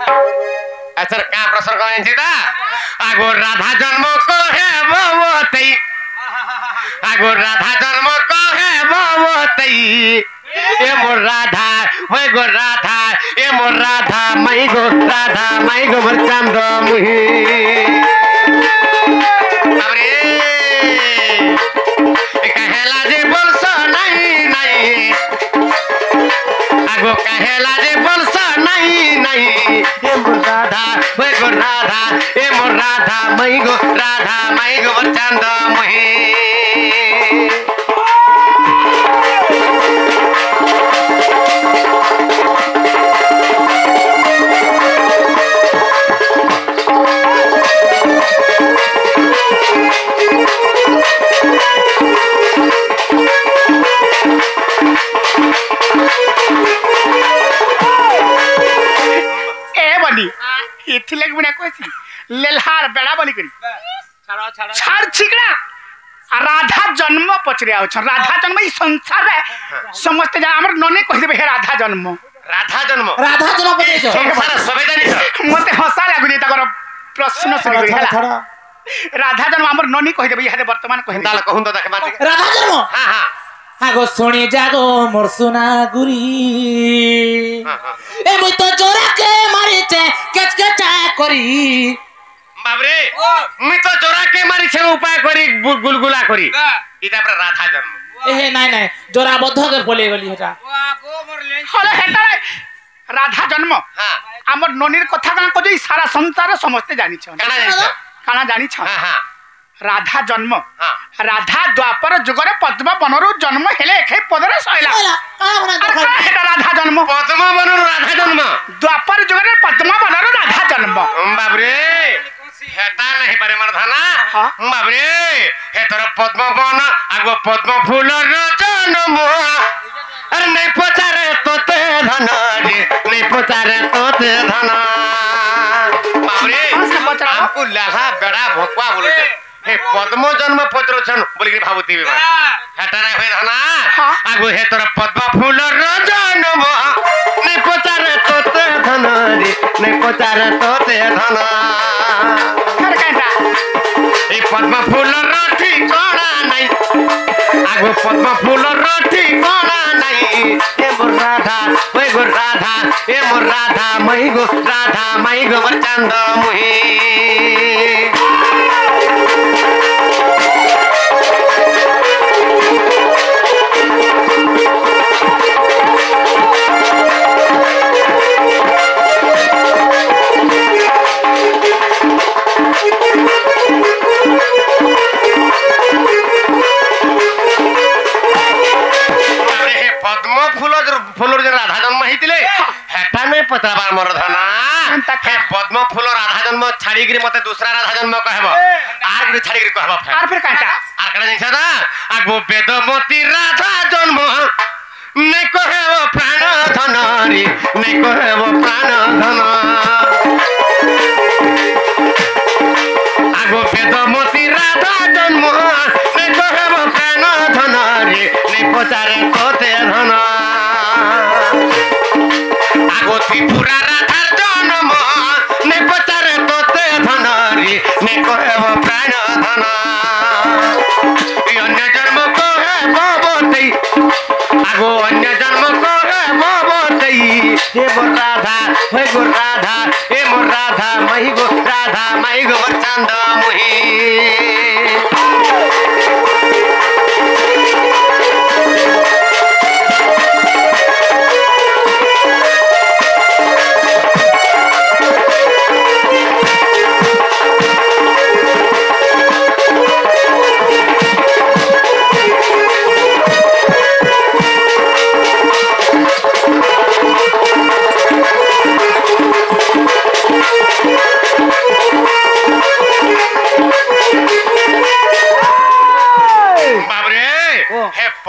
अच्छा क्या प्रसंग कौन जीता आगो राधा जन्म को है भवतई आगो राधा जन्म को है भवतई ए मोर राधा होय गो राधा ए मोर राधा मई गो राधा मई गो मोर चांद मुही अरे कहेला जे बोलसो नहीं नहीं आगो कहेला जे बोलसो नहीं नहीं ए मोर राधा होय गो राधा ए मोर राधा मई गो मोर चांद मुही इथिले गुना कहसी लेलहार बेड़ा बनी करी छाड़ छाड़ छाड़ छिकड़ा राधा जन्म पचरे आउ राधा जन्म ई संसार रे समस्त जा हमर नने कहि देबे हे राधा जन्म पचरे संसार सबे जानि मते हंसा लागु जे तकर प्रश्न सुनि करी हला राधा जन्म हमर नने कहि देबे इहारे वर्तमान कहि दाल कहूं तो देख माते राधा जन्म हां हां आगो सुनी जागो मोर सुना गुरी ए मुई तो जोरा के मारी छे केच केचा करी बाबरे मुई तो जोरा के मारी छे उपाय करी गुलगुला करी इता पर राधा जन्म ए नाही नाही जोरा बद्ध के बोले गली हेटा आगो मोर ले हले हेटा राधा जन्म हां हमर ननीर कथा का कहि सारा संसार समस्त जानि छ काना जानि छ हां हां राधा जन्म हां राधा द्वापर जुगरे पद्म बनरु जन्म हेले एखे पदरे सइला हेटा राधा जन्म पद्म बनरु राधा जन्म द्वापर जुगरे पद्म बनरु राधा जन्म बाबरे हेटा नहीं पारे मरधाना बाबरे हे तोर पद्म बन आगो पद्म फूल रो जन्म अरे नहीं पचारे तोते धन रे नहीं पचारे तोते धन बाबरे हमको लहा बड़ा भोकवा बोले हे पद्म जन्म पत्र छन बोली के भाबुती बे हेटा रे होय धना आगो हे तोर पद्म फूल रो जन्म नहीं पचारे तोते धन रे नहीं पचारे तोते धन कर कांटा ए पद्म फूल रो ठिकाना नहीं आगो पद्म फूल रो ठिकाना नहीं ए मोर राधा ओए गो राधा ए मोर राधा मई गो मोर चांद मुही फूल राधा जन्म हेतिले हेटा में पतराबार मोर धना हे पद्म फूल राधा जन्म छाड़ी गिरी मते दूसरा राधा जन्म कहबो आर गिरी छाड़ी गिरी कहबो आर फिर कांटा आर कना जैसा ना आगो वेदमती राधा जन्म नै कहबो प्राण धन रे नै कहबो प्राण धन आगो वेदमती राधा जन्म नै कहबो प्राण धन रे नै पचारे तोते धन आगो त्रिपुरा राधार जन्म नै पचारे तोते धन रे नै कहबो प्राण धन अन्य जन्म कहे भवतई आगो अन्य जन्म कहे भवतई हे मोर राधा हे गो राधा हे मोर राधा मई गो मोर चांद मुही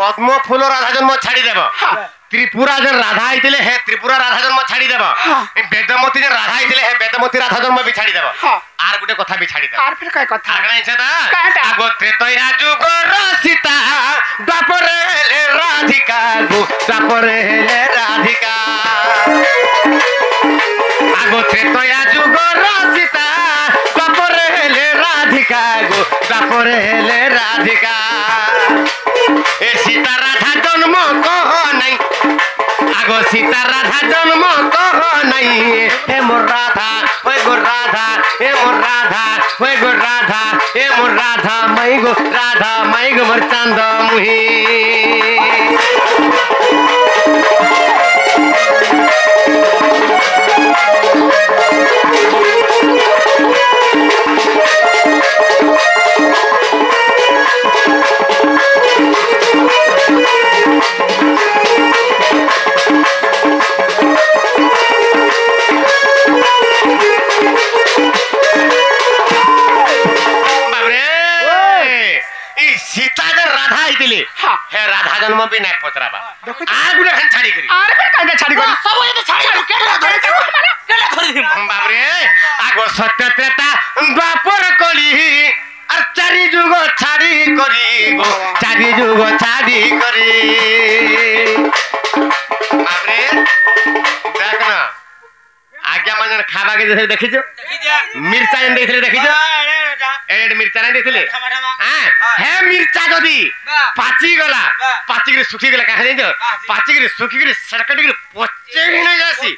पद्म फूल राधा जन्म छाड़ी देव हाँ त्रिपुरा जन राधा आइतिले हे त्रिपुरा राधा जन्म छाड़ी देव वेदमती जन राधा आइतिले हे वेदमती राधा जन्म भी छाड़ी देव हाँ आर गुटे कथा भी छाड़ी देव आर फिर काय कथा आगणा इछता काटा? आगो त्रेतया जुग सीता द्वापरे ले राधिका गो द्वापरे ले राधिका आगो त्रेतया जुग सीता द्वापरे ले राधिका गो द्वापरे ले राधिका ए सीता राधा जन्म कह नहीं आगो सीता राधा जन्म कह नहीं हे मोर राधा ओए गो राधा हे मोर राधा ओए गो राधा हे मोर राधा मई गो राधा मई गो मोर चांद मुही हाँ हे राधा जन्म भी नहीं पचराबा देखो आर गुटे खन छाड़ी करी आर फिर काय छाड़ी गई सब ये छाड़ी केला धरे केला धरे बाप रे आगो सत्य त्रेता द्वापर कली আর চারি যুগ ছাড়ি করি গো চারি যুগ ছাড়ি করি বাপরে দেখ না আজ্ঞা মানে খাবা কে দেখে দেখিছো মির্চা এনে দেখলে দেখিছো এড মির্চা নাই দেখলে হ্যাঁ হে মির্চা যদি পাচি গলা পাচি করে শুকি গলা কাহে জানো পাচি করে শুকি করে সরকটি করে পচে হিনে যাসি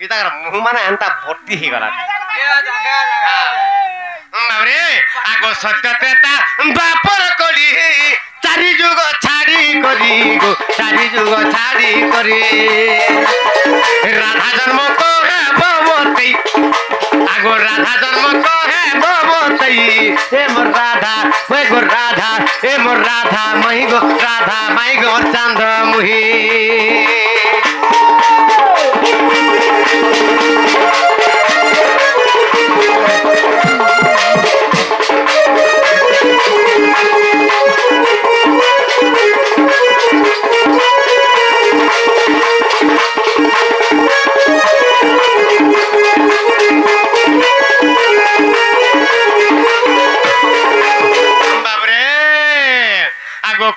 এটা মুহ মানে আনতা ভর্তি হি গলা বাবরে আগো সত্য ত্রেতা দ্বাপর কলি চারি যুগ ছাড়ি করি গো চারি যুগ ছাড়ি করি রাধা জন্ম কহে ভবতী আগো রাধা জন্ম কহে ভবতী হে মোর রাধা ওই গো রাধা হে মোর রাধা মহি গো রাধা মাই গো চাঁদ মুহি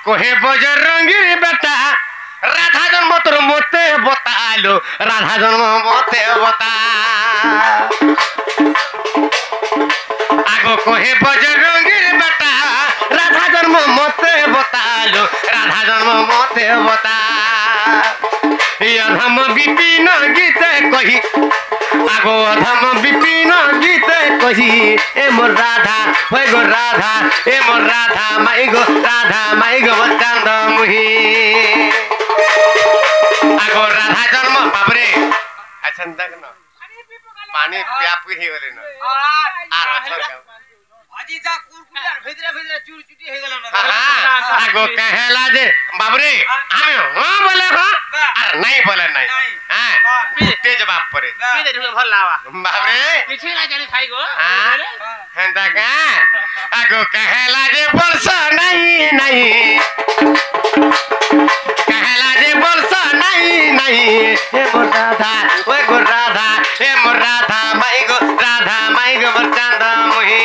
कोहे बजरंगी बेटा राधा जन्म तोर मोते बतालो राधा जन्म मोते बता आगो कोहे बजरंगी बेटा राधा जन्म मोते बतालो राधा जन्म मोते बता अधम विपिन गीते कही आगो अधम विपिन गीते कही ए मोर राधा होय गो राधा ए मोर राधा माई गो राधा माई गो चांद मुही आगो राधा जन्म बाबरे अच्छा तक न पानी प्याप ही गले न आर अच्छा আজি যা কুরকুটার ভিতরে ভিতরে চুরি চুটি হয়ে গেল না আগো কহেলা যে বাবরে আমি হ্যাঁ বলে হ্যাঁ আর নাই বলে নাই হ্যাঁ পিতে জবাব পরে পিতে ঢুকে ভাল লাवा বাবরে কিছু না জানি খাই গো হেন্দা কা আগো কহেলা যে বলছ নাই নাই কহেলা যে বলছ নাই নাই হে মোর রাধা ওই গো রাধা হে মোর রাধা মাই গো রাধা মাই গো মোর চাঁদ মুহি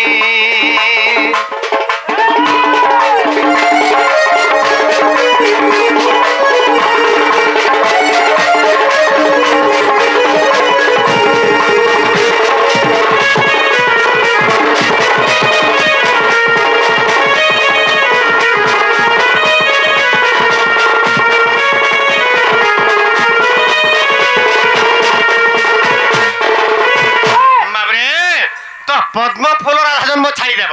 पद्म फूल राधा जन्म छाड़ी देव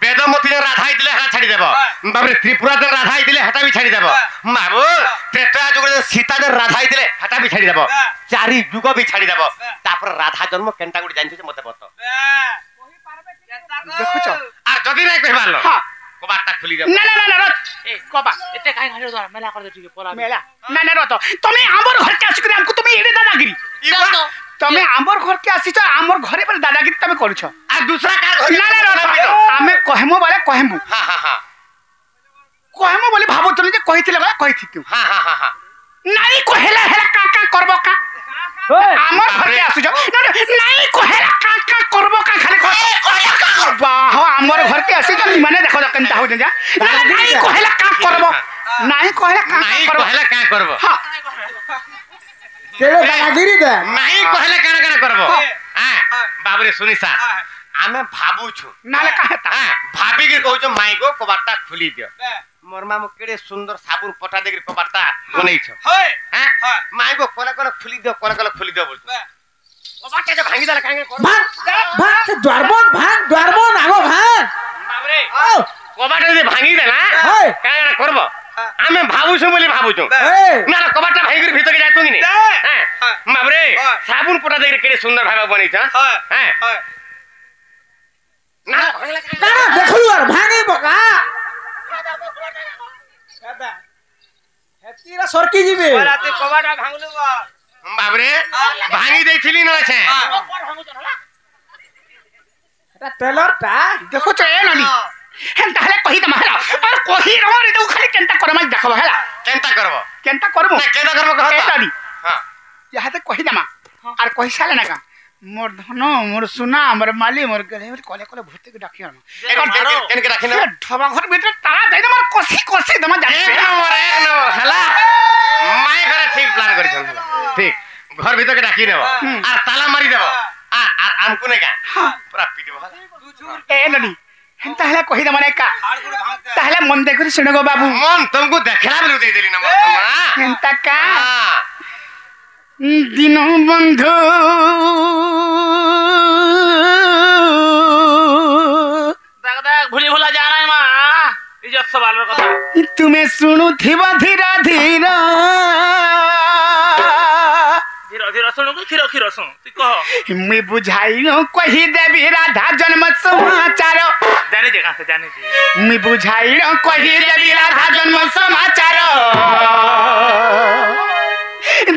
वेदमती राधा आइतिले हटा छाड़ी देव बाबरे त्रिपुरा जन राधा आइतिले हटा भी छाड़ी देव बाबू त्रेता जुग सीता जन राधा आइतिले हटा भी छाड़ी देव चारि जुग भी छाड़ी देव तापर राधा जन्म केनटा गुडी जानछ मते बत देखो छ आ जदी नै कहि मारलो कबाटा खुली जाव ना ना ना रत ए कबा एते काई घाड़ो दर मेला कर दे ठीक पोला मेला ना ना रत তুমি আমার ঘর কে আসি করে हमको তুমি এড়ে দাদাগিরি তুমি আমার ঘর কে আসিছ আমার ঘরে पर दादागिरी তুমি করছ आ दूसरा का घर ना ना रत আমি কহেমু বলে কহেমু हां हां हां कहमो बोली भाबुतली जे कहिथिले गला कहिथि तू हां हां हां हां नाई कहेला हेला का करबो का हमर घर के आसु नाई कहेला का करबो का खाली कह वाह हमर घर के आसु जो माने देखो केनता हो जा नाई कहेला का करबो नाई कहेला का करबो हां केले दादागिरी दे नहीं कहले काना करबो हां बाबरे सुनी सा आमे भाबु छु नाले का हेता भाभी के कहू छ माई को कबाटा खुली दियो मोर मामू केड़े सुंदर साबुन पटा देके कबाटा बनै छ हां माई को कोला खुली दियो बोल कबाटा जो भांगी दाला कांगे भाग द्वार बंद आगो भाग बाबरे कबाटा जे भांगी देला काना करबो आमे भाबु छु बोली भाबु छु ना कबाटा भाई के भीतर के जातु कि नहीं हां बाबरे साबुन पटा देके केड़े सुंदर भाबा बनै छ हां ना देखलु यार भागे बका दादा हेतीरा सरकी जीबे राते कबाटा भांगलु बाबरे भांगी देथिली न छे এটা টেলরটা देखो तो ए ननी हम ताले कहि त मारा और कहि रो रे तो खाली केनता करम देखबो हैला केनता करबो ना केनता करबो कहता ननी हां यहाँ ते कहि दमा और कहि साले ना का मोर धन मोर सुना मोर माली मोर गले कले भूत के डाकिया केन के राखिना ढबा घर भीतर ताला दे दे मोर कसी दमा जाने एक नंबर हला माय करे ठीक प्लान करि छन ठीक घर भीतर के डाकी नेबो आ ताला मारी देबो आ हमको ने का पूरा पीटबो हला ए ननी हम ताले कहि दमा ने का ताले मन देखि सुनगो बाबू मन तुमको देखला बोल दे देली नंबर तुम एंता का हां दिनो बंधु दाग भूली भूला जा रहा है मां इज्जत सवाल कथा तुम्हें सुनु थिबा धीरा धीरा धीरे धीरे सुनो खीरो सुन तू कह मैं बुझाई न कहि देवी राधा जन्म समाचार जाने जी मैं बुझाई न कहि देवी राधा जन्म समाचार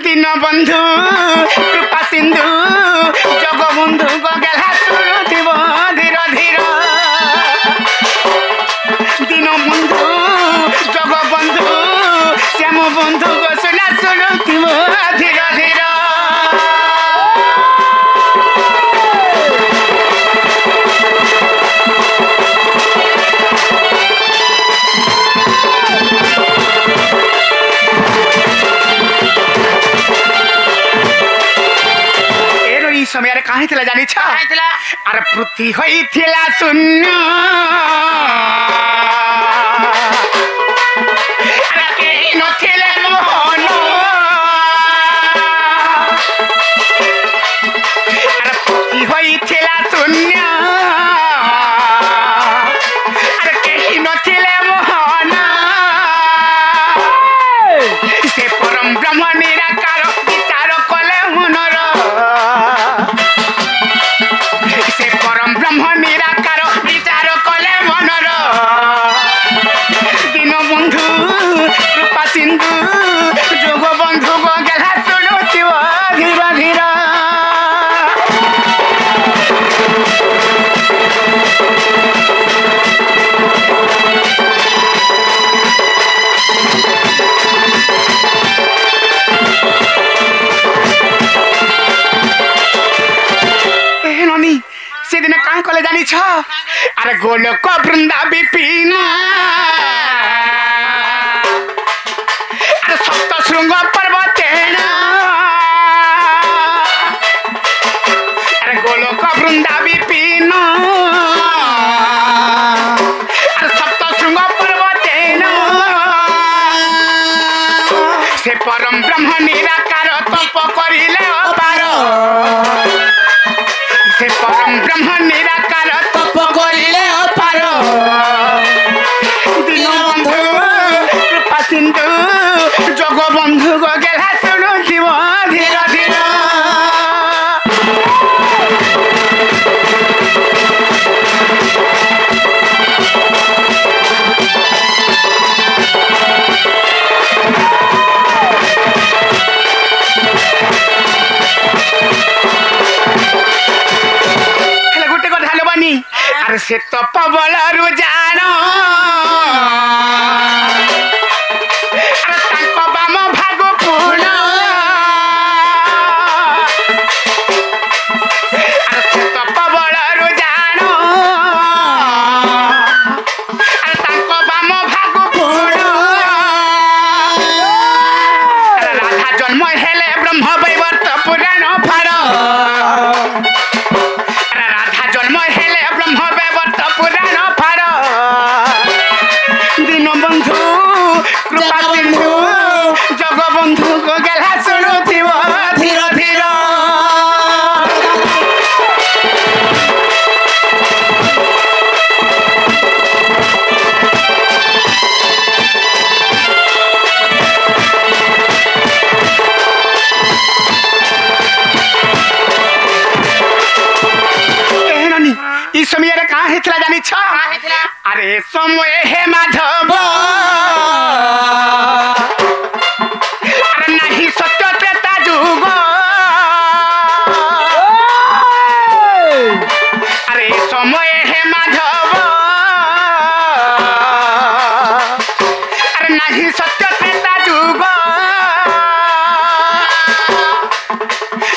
दिन बंधु कृपा सिंधु जग बंधु गगला सुनुथिब धीरा धीरा दिन बंधु जग बंधु श्याम बंधु गोसना सुनुथिब धीरा धीरा समय रे काहे थिला जानि छ अरे पृथ्वी होई थिला शून्य अरे केही नथिले मोहन अरे पृथ्वी होई थिला शून्य अरे केही नथिले मोहन से परम ब्रह्म निराकार विचार कले मनर ब्रह्म निराकार विचार कले मनर दिन बंधु कृपा सिंधु जोग बंधु गला सुनुथिब धीरा धीरा दिन कहाँ कले जानी छ अरे गोलोक वृंदा विपिन अरे सप्त श्रृंग पर्वतेन अरे गोलोक वृंदा विपिन अरे सप्त श्रृंग पर्वतेन से परम ब्रह्म निराकार तप करिले अपार से परम ब्रह्म निराकार तप करिले अपार दिन बंधु कृपा सिंधु जग बंधु गगला सुनुथिब धीरा धीरा अरे से तो पबल रु जानो ହେଇଥିଲା ଜାଣିଛ ଆରେ ସମୟ ହେ ମାଧବ ଆରେ ନାହିଁ ସତ୍ୟ ତ୍ରେତା ଯୁଗ আরে সময় হে মাধব আরে নাহি সত্য ত্রেতা যুগ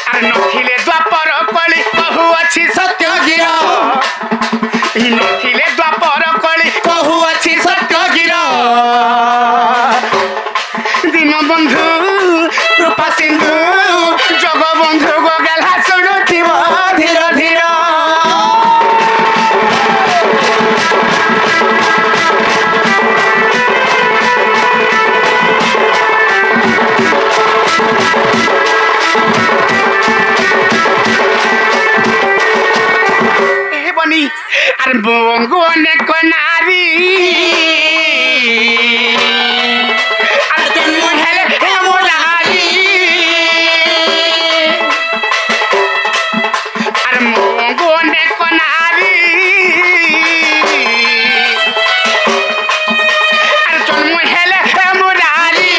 আরে নথিলে দ্বাপর কলি বহু অছি সত্য গির নথিলে দ্বাপর কলি বহু অছি সত্য গির দীনবন্ধু কৃপা সিন্ধু জগবন্ধু গেলা শুণুথিব ধীর ধীর আর বঙ্গু অনেক নারী আর জন্ম হেলে হেমলারি আর বঙ্গু অনেক নারী আর জন্ম হেলে হেমলারি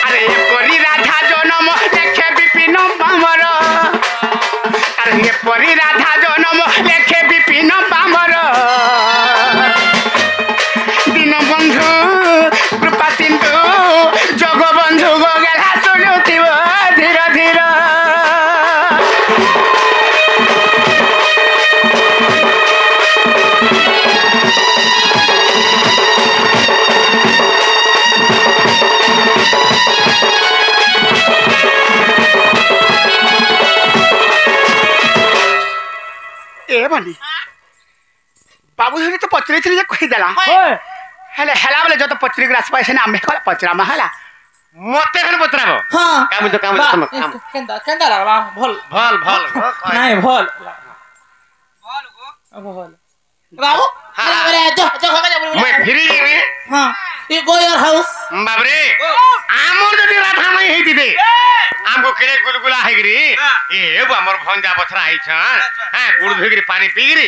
আরে পরি রাধা জনম লেখে বিপিন পামর পরি রাধা জনম লেখে বিপিন পামর দীনবন্ধু কৃপা সিন্ধু জগবন্ধু গেলা শুণুথিব ধীর ধীর बाबू धनी तो पचरे थी कहीदेला हेले हेला बोले जो तो पचरी ग्रास पाए ना आमे कला पचरामा हेला मते खन पचराबो हां काम केंदा लागला भल भल भल नहीं भल भल बाबू अरे जो मैं फिरी रे हां यू गो योर हाउस बाबरे आमर जदी राधा नहीं हेती दे हमको केरे गुलगुला हेगरी ए हमर भंजा बछरा आइ छ हां गुड़ धोगरी पानी पीगरी